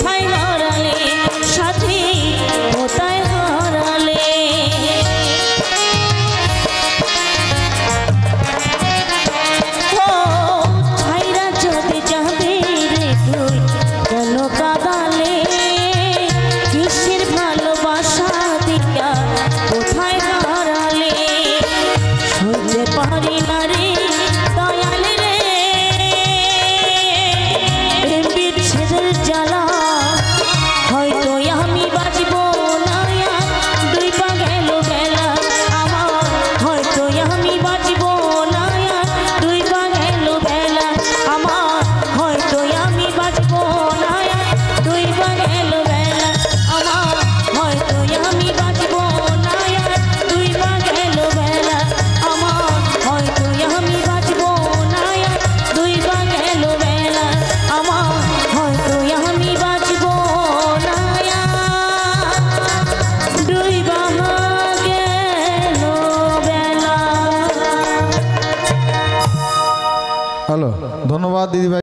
কোথায় হারালে সাথী কোথায় হারালে ও ছাইরা যদি যাবে রে তুই কেন কাঁদালে কিসের ভালোবাসা দিয়া কোথায় হারালে সইতে পারি না রে দয়াল রে বিচ্ছেদের জ্বালা হয়তো আমি বাঁচব না দুই পা গেল বেলা আমার হয়তো আমি বাঁচব না দুই পা গেল বেলা আমার হয়তো আমি বাঁচব না দুই পা গেল বেলা আমার হয়তো আমি বাঁচব না দুই পা গেল বেলা আমার হয়তো আমি বাঁচব না দুই পা গেল বেলা আমার হয়তো আমি বাঁচব না দুই পা গেল বেলা। হ্যালো, ধন্যবাদ দিদি ভাই।